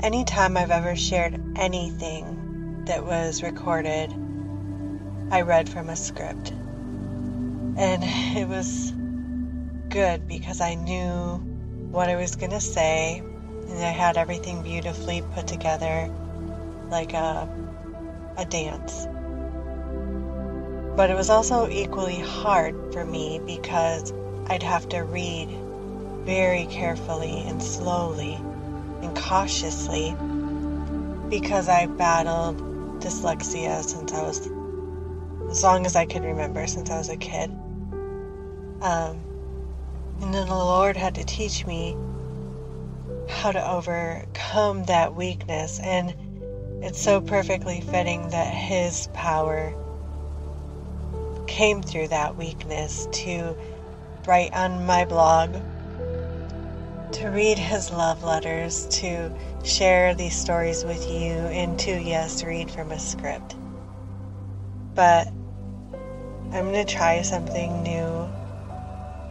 anytime I've ever shared anything that was recorded, I read from a script. And it was good because I knew what I was going to say, and I had everything beautifully put together like a dance. But it was also equally hard for me because I'd have to read very carefully and slowly and cautiously because I battled dyslexia since I was, as long as I could remember, since I was a kid. And then the Lord had to teach me how to overcome that weakness, and it's so perfectly fitting that His power came through that weakness to write on my blog, to read His love letters, to share these stories with you, and to, yes, read from a script. But I'm going to try something new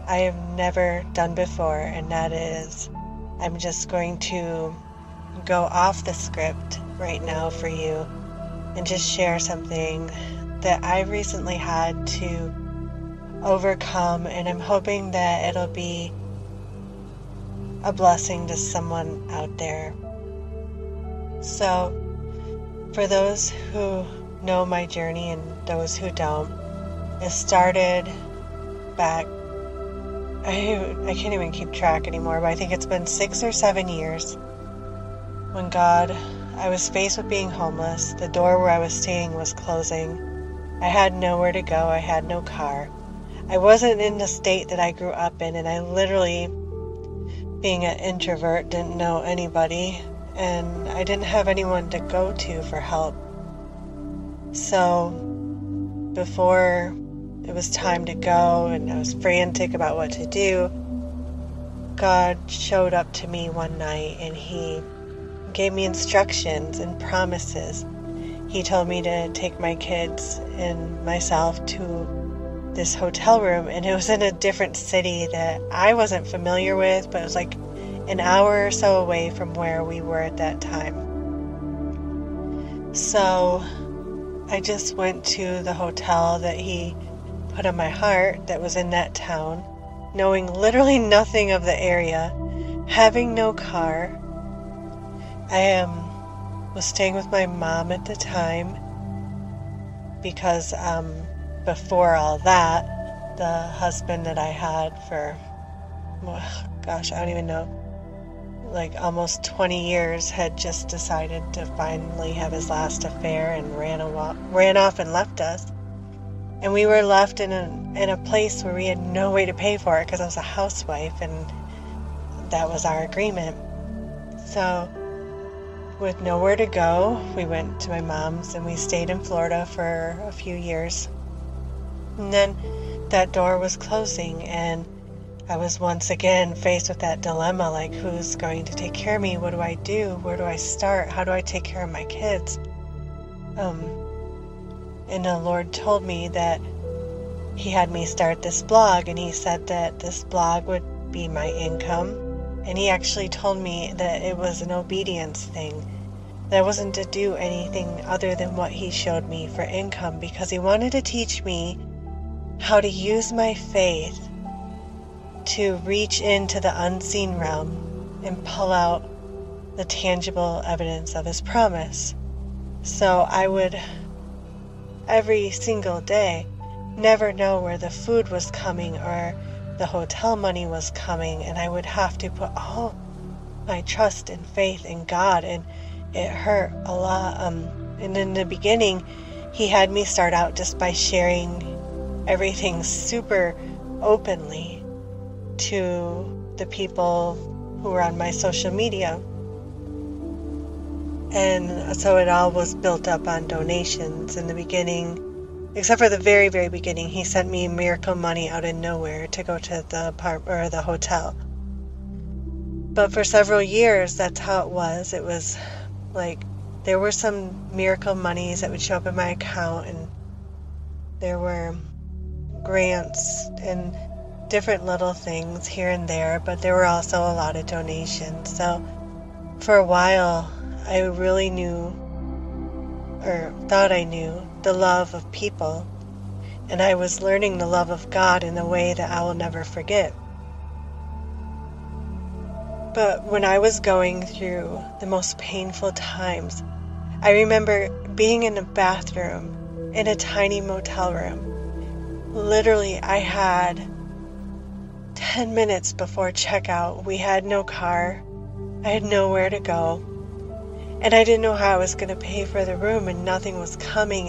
I have never done before, and that is I'm just going to go off the script right now for you and just share something that I recently had to overcome, and I'm hoping that it'll be a blessing to someone out there. So, for those who know my journey and those who don't, it started back, I can't even keep track anymore, but I think it's been 6 or 7 years when I was faced with being homeless. The door where I was staying was closing. I had nowhere to go. I had no car. I wasn't in the state that I grew up in, and I literally, being an introvert, didn't know anybody, and I didn't have anyone to go to for help. So before it was time to go and I was frantic about what to do, God showed up to me one night and He gave me instructions and promises. He told me to take my kids and myself to this hotel room, and it was in a different city that I wasn't familiar with, but it was like an hour or so away from where we were at that time. So I just went to the hotel that He put on my heart that was in that town, knowing literally nothing of the area, having no car. I was staying with my mom at the time because before all that, the husband that I had for, I don't even know, like almost 20 years had just decided to finally have his last affair and ran off and left us. And we were left in a place where we had no way to pay for it because I was a housewife, and that was our agreement. So with nowhere to go, we went to my mom's and we stayed in Florida for a few years. And then that door was closing, and I was once again faced with that dilemma, like, who's going to take care of me? What do I do? Where do I start? How do I take care of my kids? And the Lord told me that He had me start this blog, and He said that this blog would be my income. And He actually told me that it was an obedience thing, that I wasn't to do anything other than what He showed me for income, because He wanted to teach me how to use my faith to reach into the unseen realm and pull out the tangible evidence of His promise. So I would, every single day, never know where the food was coming or the hotel money was coming, and I would have to put all my trust and faith in God, and it hurt a lot. And in the beginning, He had me start out just by sharing everything super openly to the people who were on my social media. And so it all was built up on donations in the beginning, except for the very, very beginning. He sent me miracle money out of nowhere to go to the hotel. But for several years, that's how it was. It was like there were some miracle monies that would show up in my account, and there were grants and different little things here and there, but there were also a lot of donations. So For a while, I really knew, or thought I knew, the love of people, and I was learning the love of God in a way that I will never forget. But when I was going through the most painful times, I remember being in a bathroom in a tiny motel room. Literally, I had 10 minutes before checkout. We had no car. I had nowhere to go. And I didn't know how I was going to pay for the room, and nothing was coming.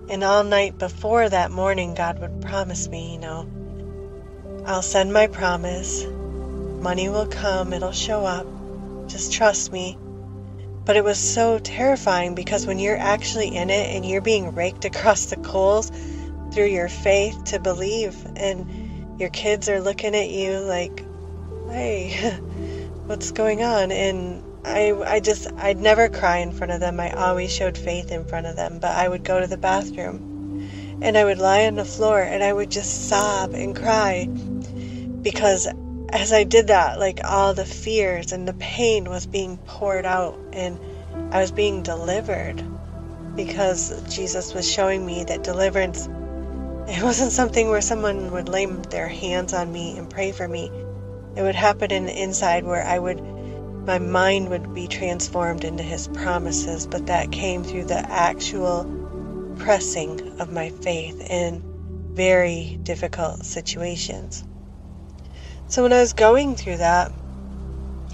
And all night before that morning, God would promise me, I'll send my promise. Money will come. It'll show up. Just trust me. But it was so terrifying because when you're actually in it and you're being raked across the coals through your faith to believe, and your kids are looking at you like, hey, what's going on? And I'd never cry in front of them. I always showed faith in front of them. But I would go to the bathroom and I would lie on the floor and I would just sob and cry, because as I did that, like, all the fears and the pain was being poured out, and I was being delivered, because Jesus was showing me that deliverance, it wasn't something where someone would lay their hands on me and pray for me. It would happen in the inside, where my mind would be transformed into His promises, but that came through the actual pressing of my faith in very difficult situations. So when I was going through that,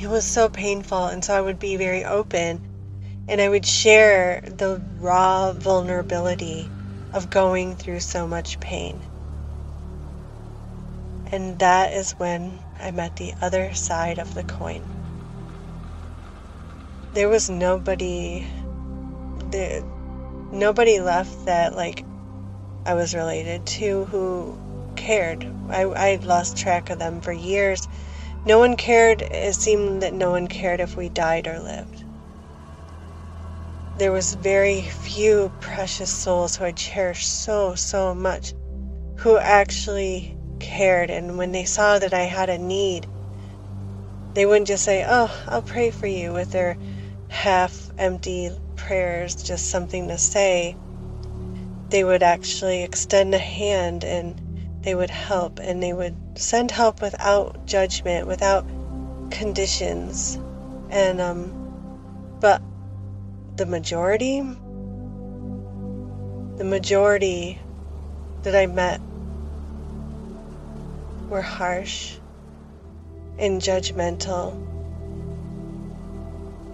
it was so painful, and so I would be very open, and I would share the raw vulnerability of going through so much pain. And that is when I met the other side of the coin. There was nobody left that, like, I was related to who cared. I lost track of them for years. No one cared. It seemed that no one cared if we died or lived. There was very few precious souls who I cherished so much, who actually cared. And when they saw that I had a need, they wouldn't just say, "Oh, I'll pray for you," with their half-empty prayers, just something to say. They would actually extend a hand, and they would help, and they would send help without judgment, without conditions. And but the majority that I met were harsh and judgmental.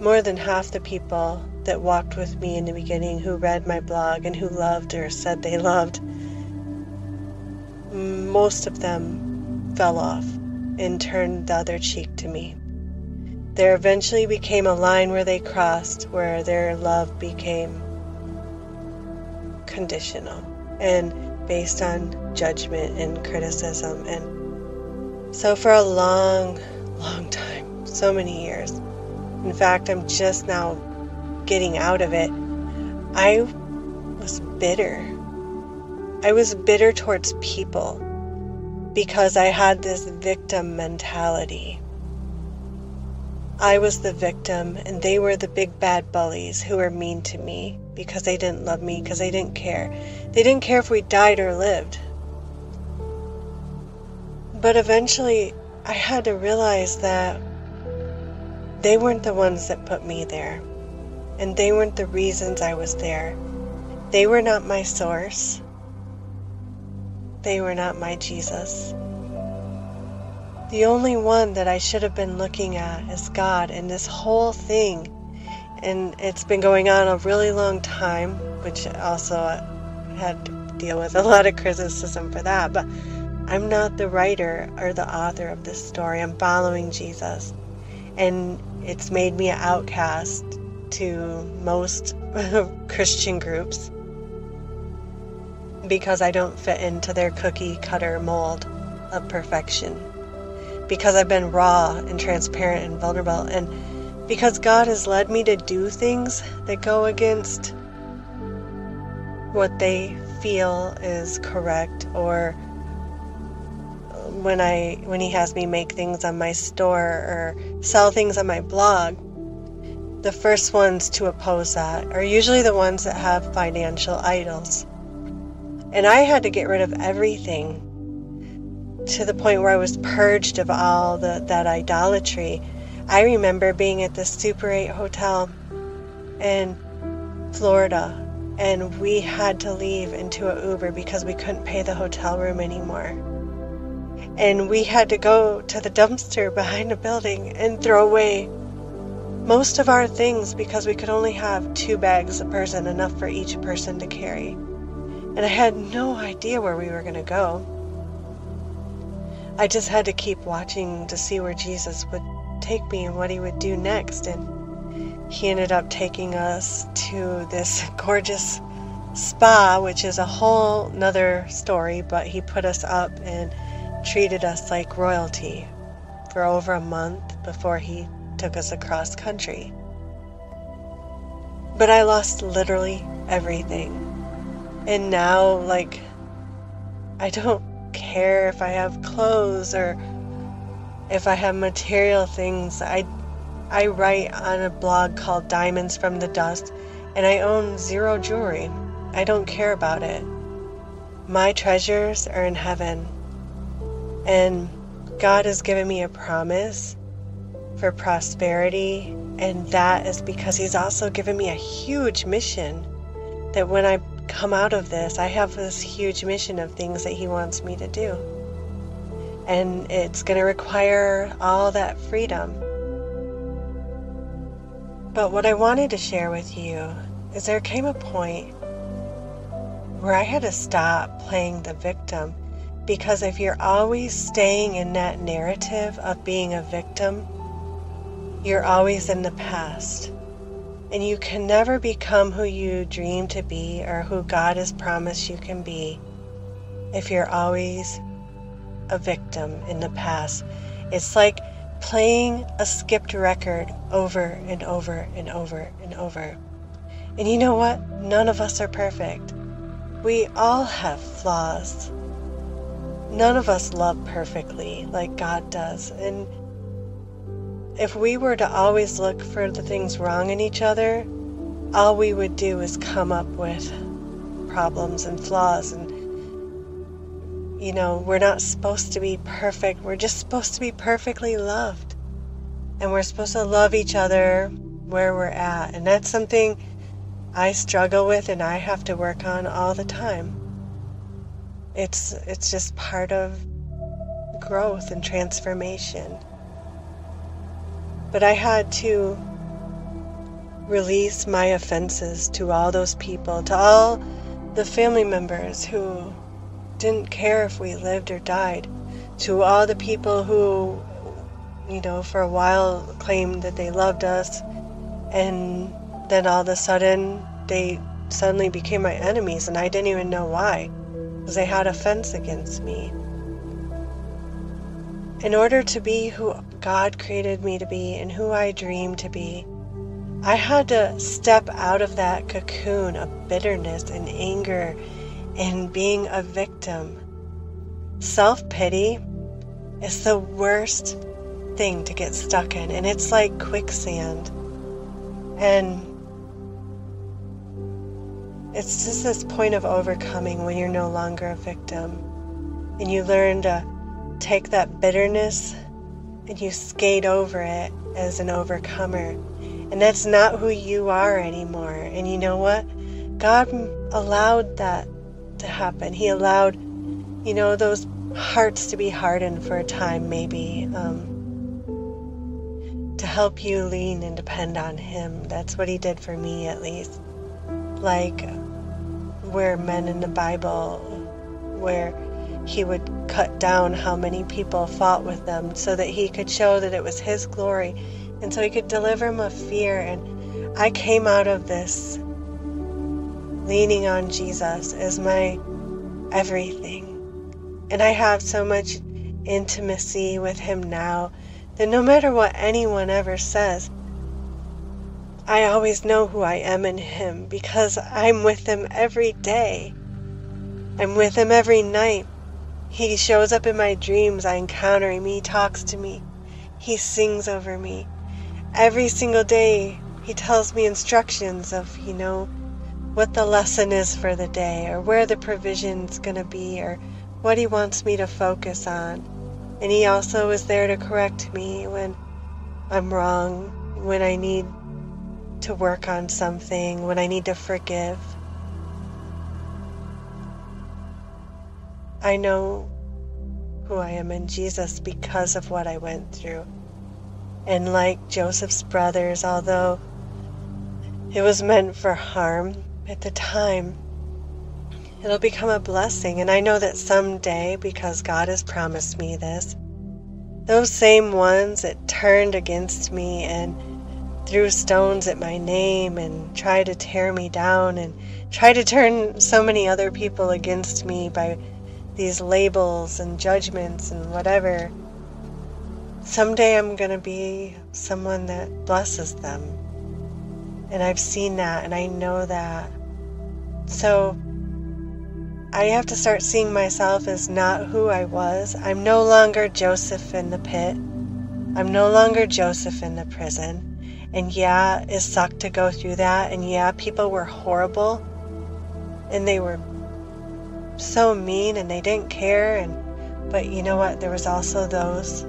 More than half the people that walked with me in the beginning, who read my blog and who loved or said they loved, most of them fell off and turned the other cheek to me. There eventually became a line where they crossed, where their love became conditional and based on judgment and criticism. And so for a long time, so many years, in fact, I'm just now getting out of it, I was bitter. I was bitter towards people because I had this victim mentality. I was the victim, and they were the big bad bullies who were mean to me because they didn't love me, because they didn't care. They didn't care if we died or lived. But eventually, I had to realize that they weren't the ones that put me there, and they weren't the reasons I was there. They were not my source. They were not my Jesus. The only one that I should have been looking at is God. And this whole thing, and it's been going on a really long time, which also had to deal with a lot of criticism for that, but I'm not the writer or the author of this story. I'm following Jesus, and it's made me an outcast to most Christian groups, because I don't fit into their cookie cutter mold of perfection, because I've been raw and transparent and vulnerable, and because God has led me to do things that go against what they feel is correct, or when He has me make things on my store or sell things on my blog, the first ones to oppose that are usually the ones that have financial idols. And I had to get rid of everything to the point where I was purged of all that idolatry. I remember being at the Super 8 hotel in Florida, and we had to leave into an Uber because we couldn't pay the hotel room anymore. And we had to go to the dumpster behind a building and throw away most of our things because we could only have 2 bags a person, enough for each person to carry. And I had no idea where we were going to go. I just had to keep watching to see where Jesus would take me and what he would do next. And he ended up taking us to this gorgeous spa, which is a whole nother story, but he put us up and treated us like royalty for over a month before he took us across country. But I lost literally everything. And now, like, I don't care if I have clothes or if I have material things. I write on a blog called Diamonds from the Dust, and I own 0 jewelry. I don't care about it. My treasures are in heaven. And God has given me a promise for prosperity, and that is because he's also given me a huge mission, that when I come out of this, I have this huge mission of things that he wants me to do. And it's going to require all that freedom. But what I wanted to share with you is there came a point where I had to stop playing the victim. Because if you're always staying in that narrative of being a victim, you're always in the past. And you can never become who you dream to be or who God has promised you can be if you're always a victim in the past. It's like playing a skipped record over and over and over and over. And you know what? None of us are perfect. We all have flaws. None of us love perfectly like God does. And if we were to always look for the things wrong in each other, all we would do is come up with problems and flaws. And, you know, we're not supposed to be perfect. We're just supposed to be perfectly loved. And we're supposed to love each other where we're at. And that's something I struggle with and I have to work on all the time. It's just part of growth and transformation. But I had to release my offenses to all those people, to all the family members who didn't care if we lived or died, to all the people who, you know, for a while claimed that they loved us, and then all of a sudden they suddenly became my enemies, and I didn't even know why. Because they had offense against me. In order to be who God created me to be and who I dream to be, I had to step out of that cocoon of bitterness and anger and being a victim. Self-pity is the worst thing to get stuck in, and it's like quicksand. And it's just this point of overcoming when you're no longer a victim. And you learn to take that bitterness and you skate over it as an overcomer. And that's not who you are anymore. And you know what? God allowed that to happen. He allowed, you know, those hearts to be hardened for a time, maybe, to help you lean and depend on him. That's what he did for me, at least. Like where men in the Bible, where he would cut down how many people fought with them so that he could show that it was his glory, and so he could deliver them of fear. And I came out of this leaning on Jesus as my everything. And I have so much intimacy with him now that no matter what anyone ever says, I always know who I am in him, because I'm with him every day. I'm with him every night. He shows up in my dreams. I encounter him. He talks to me. He sings over me. Every single day He tells me instructions of, what the lesson is for the day, or where the provision's going to be, or what he wants me to focus on. And he also is there to correct me when I'm wrong, when I need to work on something, when I need to forgive. I know who I am in Jesus because of what I went through. And like Joseph's brothers, although it was meant for harm at the time, it'll become a blessing. And I know that someday, because God has promised me this, those same ones that turned against me and threw stones at my name and tried to tear me down and tried to turn so many other people against me by these labels and judgments and whatever, someday I'm going to be someone that blesses them. And I've seen that, and I know that. So I have to start seeing myself as not who I was. I'm no longer Joseph in the pit. I'm no longer Joseph in the prison. And yeah, it sucked to go through that. And yeah, people were horrible. And they were so mean, and they didn't care. But you know what? There was also those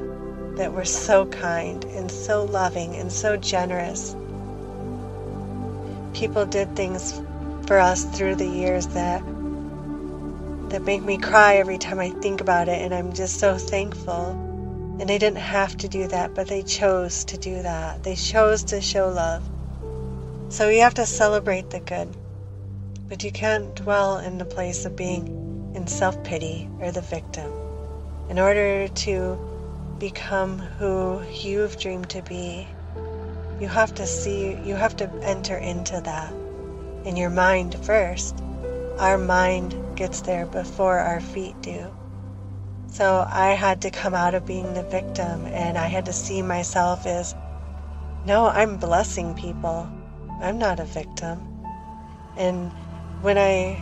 that were so kind and so loving and so generous. People did things for us through the years that make me cry every time I think about it, and I'm just so thankful. And they didn't have to do that, but they chose to do that. They chose to show love. So you have to celebrate the good, but you can't dwell in the place of being in self-pity or the victim. In order to become who you've dreamed to be, you have to enter into that in your mind first. Our mind gets there before our feet do. So I had to come out of being the victim, and I had to see myself as, no, I'm blessing people. I'm not a victim. And when I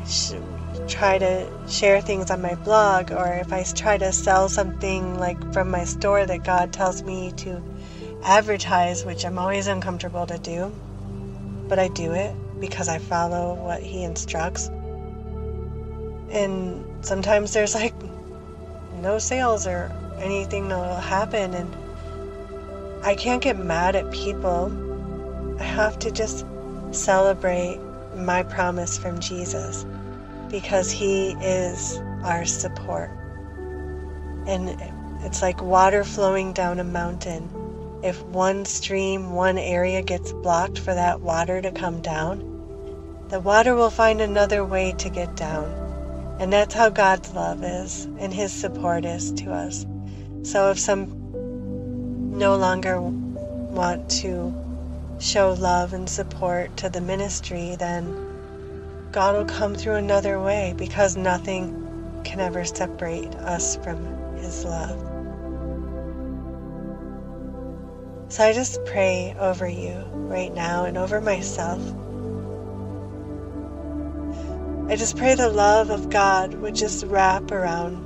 try to share things on my blog, or if I try to sell something like from my store that God tells me to advertise, which I'm always uncomfortable to do, but I do it because I follow what he instructs. And sometimes there's no sales or anything that'll happen, and I can't get mad at people. I have to just celebrate my promise from Jesus, because he is our support. And it's like water flowing down a mountain. If one stream, one area gets blocked for that water to come down, the water will find another way to get down. And that's how God's love is, and his support is to us. So if some no longer want to show love and support to the ministry, then God will come through another way, because nothing can ever separate us from his love. So I just pray over you right now and over myself. I just pray the love of God would just wrap around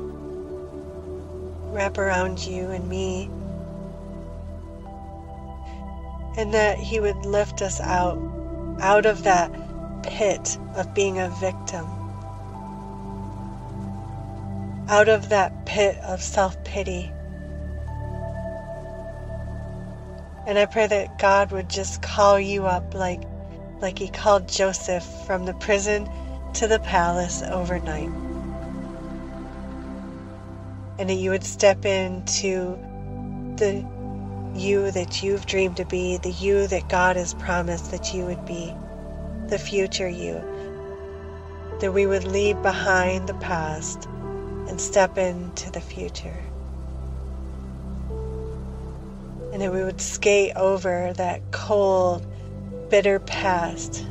you and me, and that he would lift us out of that pit of being a victim, out of that pit of self-pity. And I pray that God would just call you up like he called Joseph from the prison to the palace overnight. And that you would step into the you that you've dreamed to be, the you that God has promised that you would be, the future you. That we would leave behind the past and step into the future. And that we would skate over that cold, bitter past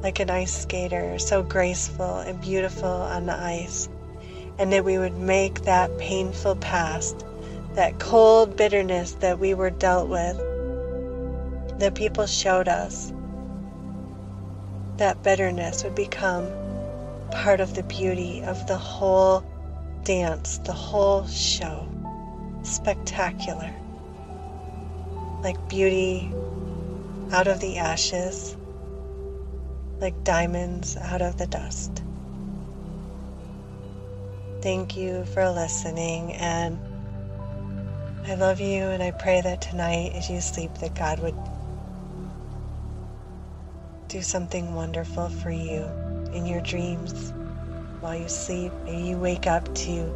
like an ice skater, so graceful and beautiful on the ice. And that we would make that painful past, that cold bitterness that we were dealt with, that people showed us, that bitterness would become part of the beauty of the whole dance, the whole show. Spectacular. like beauty out of the ashes, like diamonds out of the dust. Thank you for listening, and I love you, and I pray that tonight as you sleep that God would do something wonderful for you in your dreams while you sleep. Maybe you wake up to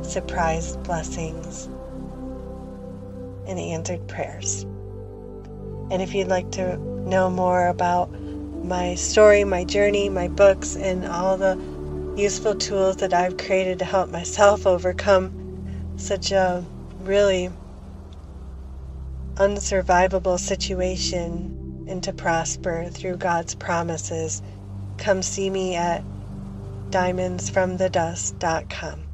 surprise blessings and answered prayers. And if you'd like to know more about my story, my journey, my books, and all the useful tools that I've created to help myself overcome such a really unsurvivable situation and to prosper through God's promises, come see me at diamondsfromthedust.com.